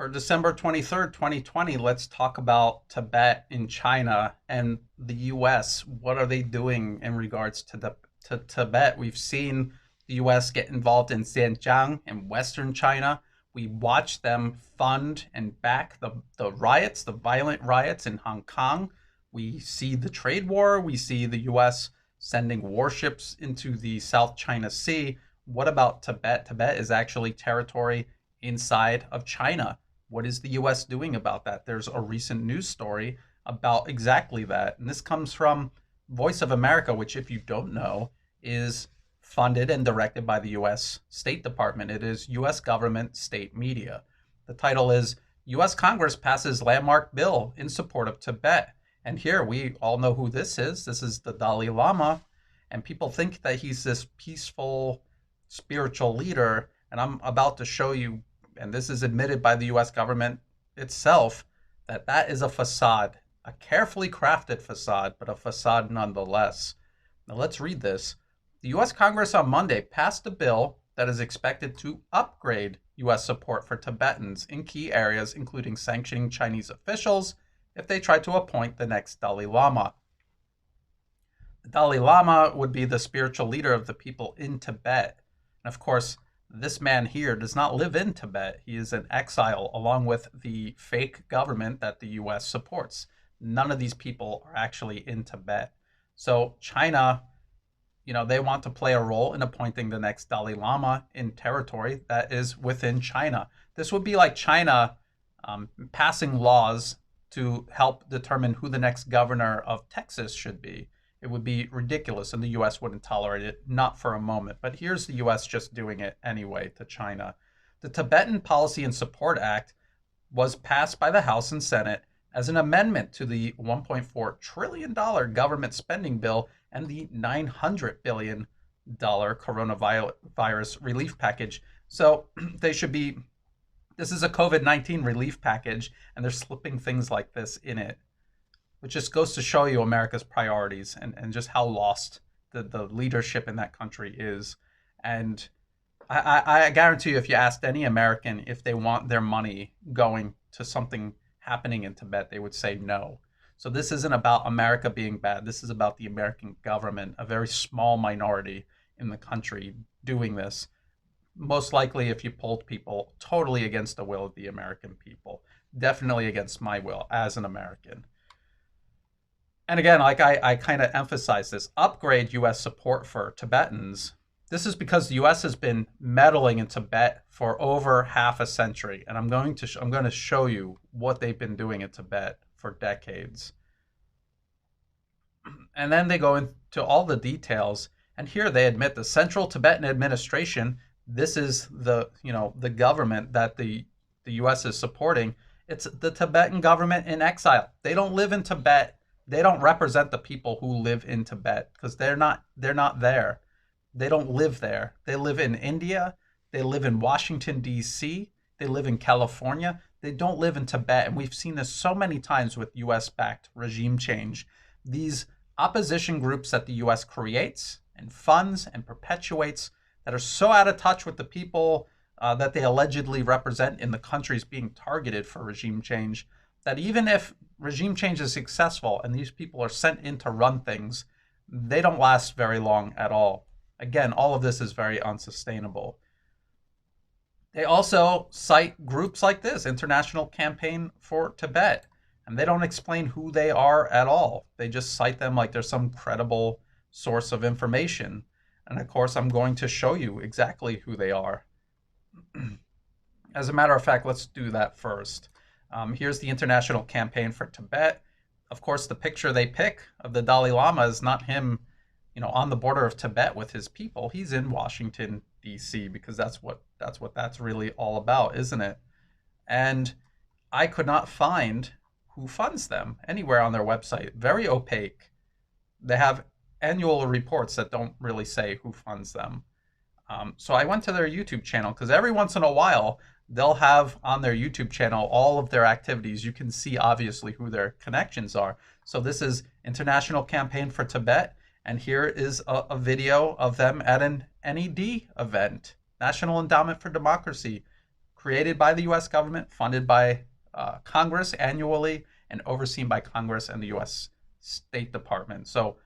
For December 23rd, 2020, let's talk about Tibet in China and the US. What are they doing in regards to Tibet? We've seen the US get involved in Xinjiang in Western China. We watched them fund and back the riots, the violent riots in Hong Kong. We see the trade war. We see the US sending warships into the South China Sea. What about Tibet? Tibet is actually territory inside of China. What is the US doing about that? There's a recent news story about exactly that. And this comes from Voice of America, which, if you don't know, is funded and directed by the US State Department. It is US government state media. The title is US Congress Passes Landmark Bill in Support of Tibet. And here we all know who this is. This is the Dalai Lama. And people think that he's this peaceful spiritual leader. And I'm about to show you, and this is admitted by the US government itself, that that is a facade, a carefully crafted facade, but a facade nonetheless. Now let's read this. The US Congress on Monday passed a bill that is expected to upgrade US support for Tibetans in key areas, including sanctioning Chinese officials if they try to appoint the next Dalai Lama. The Dalai Lama would be the spiritual leader of the people in Tibet. And of course, this man here does not live in Tibet. He is in exile along with the fake government that the US supports. None of these people are actually in Tibet. So China, they want to play a role in appointing the next Dalai Lama in territory that is within China. This would be like China passing laws to help determine who the next governor of Texas should be. It would be ridiculous, and the US wouldn't tolerate it, not for a moment. But here's the US just doing it anyway to China. The Tibetan Policy and Support Act was passed by the House and Senate as an amendment to the $1.4 trillion government spending bill and the $900 billion coronavirus relief package. So this is a COVID-19 relief package, and they're slipping things like this in it, which just goes to show you America's priorities and just how lost the leadership in that country is. And I guarantee you, if you asked any American if they want their money going to something happening in Tibet, they would say no. So this isn't about America being bad. This is about the American government, a very small minority in the country doing this. Most likely, if you polled people, totally against the will of the American people. Definitely against my will as an American. And again, like I kind of emphasize this, upgrade US support for Tibetans. This is because the US has been meddling in Tibet for over half a century. And I'm going to show you what they've been doing in Tibet for decades. And then they go into all the details. And here they admit the Central Tibetan Administration, this is the government that the US is supporting. It's the Tibetan government in exile. They don't live in Tibet. They don't represent the people who live in Tibet because they're not there. They don't live there. They live in India. They live in Washington, D.C. They live in California. They don't live in Tibet. And we've seen this so many times with US-backed regime change. These opposition groups that the US creates and funds and perpetuates that are so out of touch with the people that they allegedly represent in the countries being targeted for regime change, that even if regime change is successful and these people are sent in to run things, they don't last very long at all. Again, all of this is very unsustainable. They also cite groups like this, International Campaign for Tibet, and they don't explain who they are at all. They just cite them like they're some credible source of information. And of course, I'm going to show you exactly who they are. As a matter of fact, let's do that first. Here's the International Campaign for Tibet. Of course, the picture they pick of the Dalai Lama is not him, on the border of Tibet with his people. He's in Washington, D.C., because that's what really all about, isn't it? And I could not find who funds them anywhere on their website. Very opaque. They have annual reports that don't really say who funds them. So I went to their YouTube channel because every once in a while they'll have on their YouTube channel all of their activities. You can see obviously who their connections are. So this is International Campaign for Tibet, and here is a video of them at an NED event, National Endowment for Democracy, created by the US government, funded by Congress annually, and overseen by Congress and the US State Department. So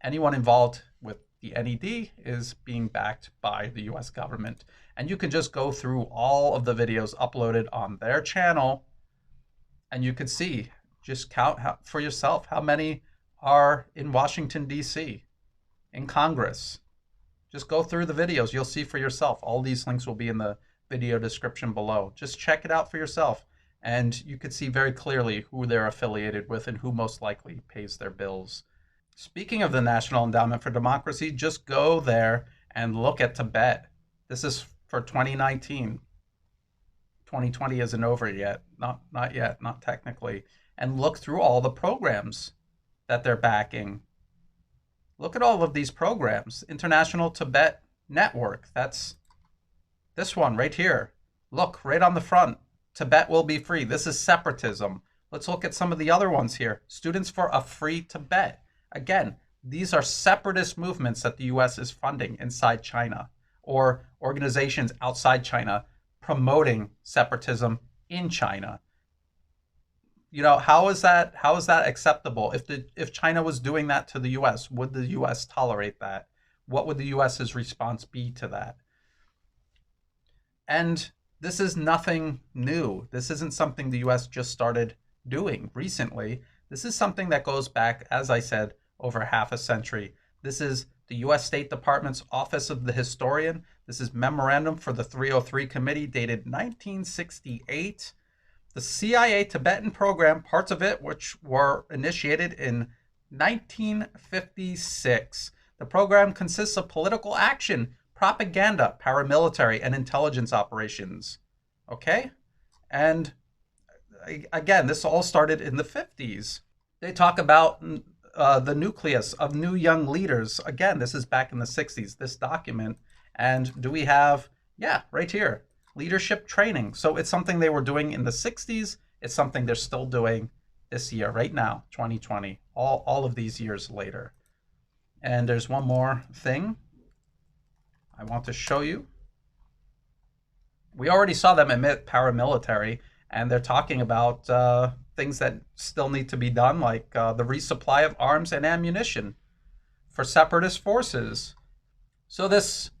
anyone involved with the NED is being backed by the US government. And you can just go through all of the videos uploaded on their channel, and you can see, just count for yourself how many are in Washington, D.C., in Congress. Just go through the videos. You'll see for yourself. All these links will be in the video description below. Just check it out for yourself, and you can see very clearly who they're affiliated with and who most likely pays their bills. Speaking of the National Endowment for Democracy, just go there and look at Tibet. This is for 2019. 2020 isn't over yet. Not yet, not technically. And look through all the programs that they're backing. Look at all of these programs. International Tibet Network. That's this one right here. Look, right on the front. Tibet will be free. This is separatism. Let's look at some of the other ones here. Students for a Free Tibet. Again, these are separatist movements that the US is funding inside China, or organizations outside China promoting separatism in China. You know, how is that acceptable? If China was doing that to the US, would the US tolerate that? What would the US's response be to that? And this is nothing new. This isn't something the US just started doing recently. This is something that goes back, as I said, over half a century. This is the US State Department's Office of the Historian. This is Memorandum for the 303 Committee dated 1968. The CIA Tibetan program, parts of it which were initiated in 1956. The program consists of political action, propaganda, paramilitary, and intelligence operations. Okay? And again, this all started in the 50s. They talk about the nucleus of new young leaders. Again, this is back in the 60s, this document. And do we have, yeah, right here, leadership training. So it's something they were doing in the 60s. It's something they're still doing this year, right now, 2020, all of these years later. And there's one more thing I want to show you. We already saw them admit paramilitary, and they're talking about things that still need to be done, like the resupply of arms and ammunition for separatist forces. So this,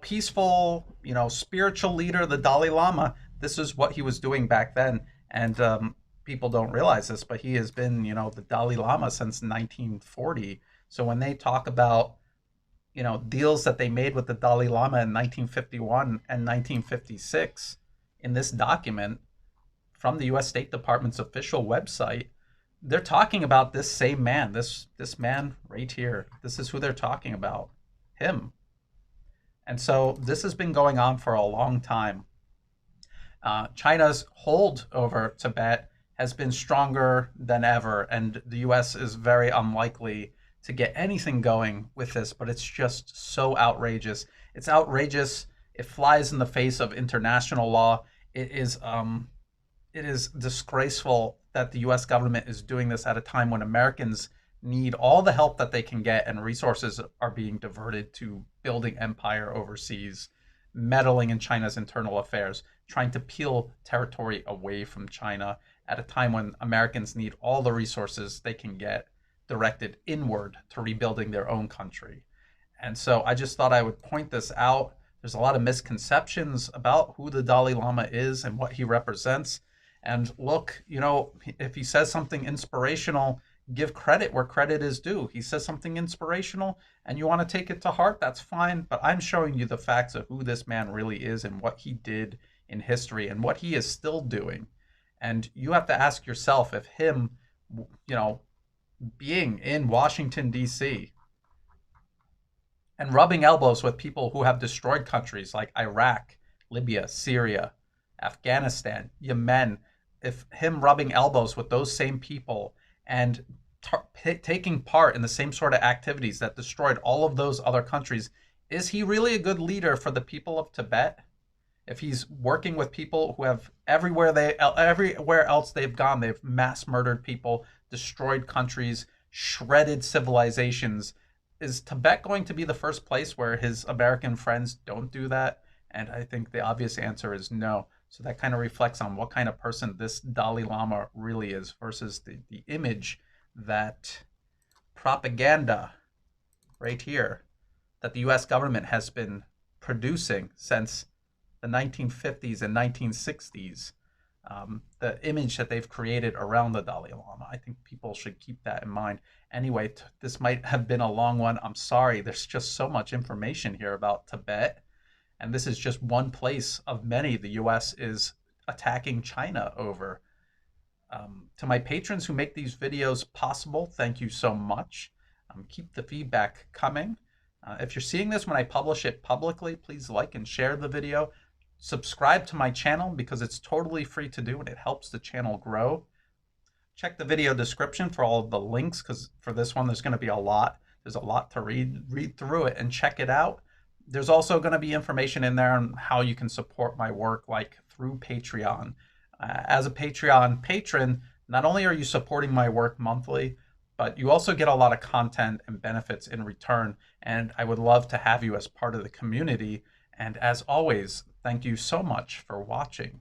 peaceful, spiritual leader, the Dalai Lama, this is what he was doing back then. And people don't realize this, but he has been, the Dalai Lama since 1940. So when they talk about, deals that they made with the Dalai Lama in 1951 and 1956 in this document from the US State Department's official website, they're talking about this same man, this man right here. This is who they're talking about, him. And so this has been going on for a long time. China's hold over Tibet has been stronger than ever, and the US is very unlikely to get anything going with this, but it's just so outrageous. It's outrageous. It flies in the face of international law. It is disgraceful that the US government is doing this at a time when Americans need all the help that they can get, and resources are being diverted to building empire overseas, meddling in China's internal affairs, trying to peel territory away from China at a time when Americans need all the resources they can get directed inward to rebuilding their own country. And so I just thought I would point this out. There's a lot of misconceptions about who the Dalai Lama is and what he represents. And look, if he says something inspirational, give credit where credit is due. He says something inspirational and you want to take it to heart, that's fine. But I'm showing you the facts of who this man really is and what he did in history and what he is still doing. And you have to ask yourself if him, being in Washington, D.C., and rubbing elbows with people who have destroyed countries like Iraq, Libya, Syria, Afghanistan, Yemen, if him rubbing elbows with those same people and taking part in the same sort of activities that destroyed all of those other countries, is he really a good leader for the people of Tibet? If he's working with people who have everywhere else they've gone, they've mass murdered people, destroyed countries, shredded civilizations, is Tibet going to be the first place where his American friends don't do that? And I think the obvious answer is no. So that kind of reflects on what kind of person this Dalai Lama really is versus the image that propaganda right here that the US government has been producing since the 1950s and 1960s. The image that they've created around the Dalai Lama. I think people should keep that in mind. Anyway, this might have been a long one. I'm sorry. There's just so much information here about Tibet. And this is just one place of many the US is attacking China over. To my patrons who make these videos possible, thank you so much. Keep the feedback coming. If you're seeing this when I publish it publicly, please like and share the video. Subscribe to my channel because it's totally free to do and it helps the channel grow. Check the video description for all of the links because for this one there's going to be a lot. There's a lot to read through it and check it out. There's also going to be information in there on how you can support my work, like through Patreon. As a Patreon patron, not only are you supporting my work monthly, but you also get a lot of content and benefits in return. And I would love to have you as part of the community. And as always, thank you so much for watching.